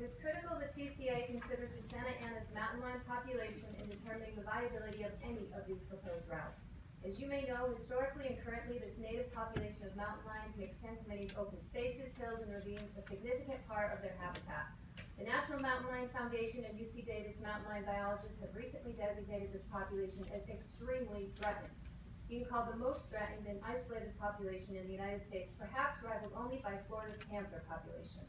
is critical the TCA considers the Santa Ana's mountain lion population in determining the viability of any of these proposed routes. As you may know, historically and currently, this native population of mountain lions makes San Clemente's open spaces, hills, and ravines a significant part of their habitat. The National Mountain Lion Foundation and UC Davis mountain lion biologists have recently designated this population as extremely threatened, being called the most threatened and isolated population in the United States, perhaps rivaled only by Florida's panther population.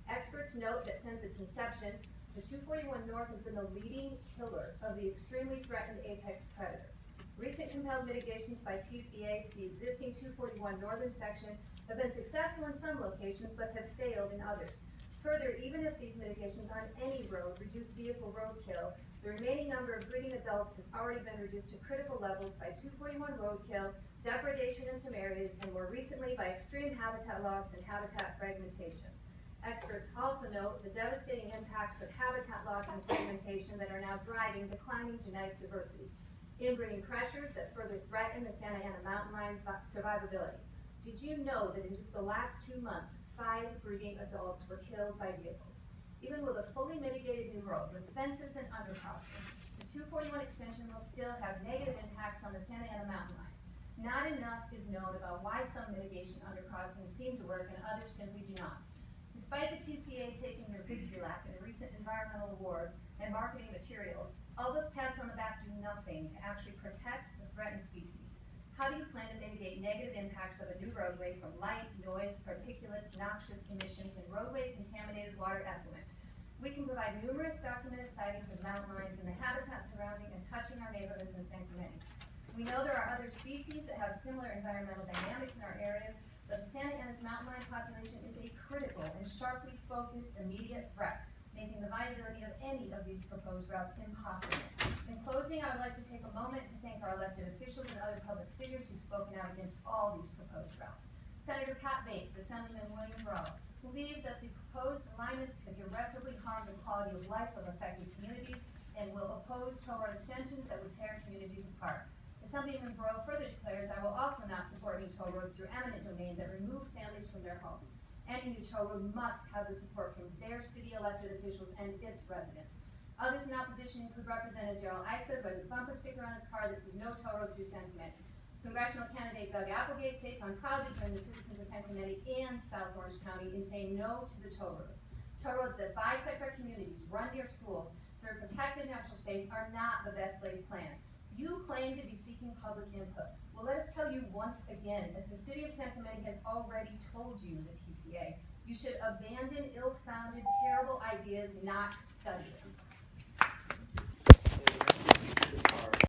Experts note that since its inception, the 241 North has been the leading killer of the extremely threatened apex predator. Recent compelled mitigations by TCA to the existing 241 northern section have been successful in some locations but have failed in others. Further, even if these mitigations on any road reduce vehicle roadkill, the remaining number of breeding adults has already been reduced to critical levels by 241 roadkill, depredation in some areas, and more recently by extreme habitat loss and habitat fragmentation. Experts also note the devastating impacts of habitat loss and fragmentation that are now driving declining genetic diversity, inbreeding pressures that further threaten the Santa Ana mountain lion's survivability. Did you know that in just the last 2 months, 5 breeding adults were killed by vehicles? Even with a fully mitigated new road with fences and undercrossing, the 241 extension will still have negative impacts on the Santa Ana mountain lions. Not enough is known about why some mitigation undercrossings seem to work and others simply do not. Despite the TCA taking their victory lap in recent environmental awards and marketing materials, all those pats on the back do nothing to actually protect the threatened species. How do you plan to mitigate negative impacts of a new roadway from light, noise, particulates, noxious emissions, and roadway contaminated water effluent? We can provide numerous documented sightings of mountain lions in the habitat surrounding and touching our neighborhoods in San Clemente. We know there are other species that have similar environmental dynamics in our areas, but the Santa Ana's mountain lion population is a critical and sharply focused immediate threat, making the viability of any of these proposed routes impossible. In closing, I would like to take a moment to thank our elected officials and other public figures who've spoken out against all these proposed routes. Senator Pat Bates, Assemblyman William Rowe, believe that the proposed alignments could irreparably harm the quality of life of affected communities and will oppose toll road extensions that would tear communities apart. Assemblyman Rowe further declares, I will also not support any toll roads through eminent domain that remove families from their homes. Any new toll road must have the support from their city elected officials and its residents. Others in opposition include Representative Darrell Issa, who has a bumper sticker on his car that says no toll road through San Clemente. Congressional candidate Doug Applegate states, I'm proud to join the citizens of San Clemente and South Orange County in saying no to the toll roads. Toll roads that bisect our communities, run near schools, through protected natural space are not the best laid plan. You claim to be seeking public input. Well, let us tell you once again, as the city of San Clemente has already told you, the TCA, you should abandon ill-founded, terrible ideas, not study them.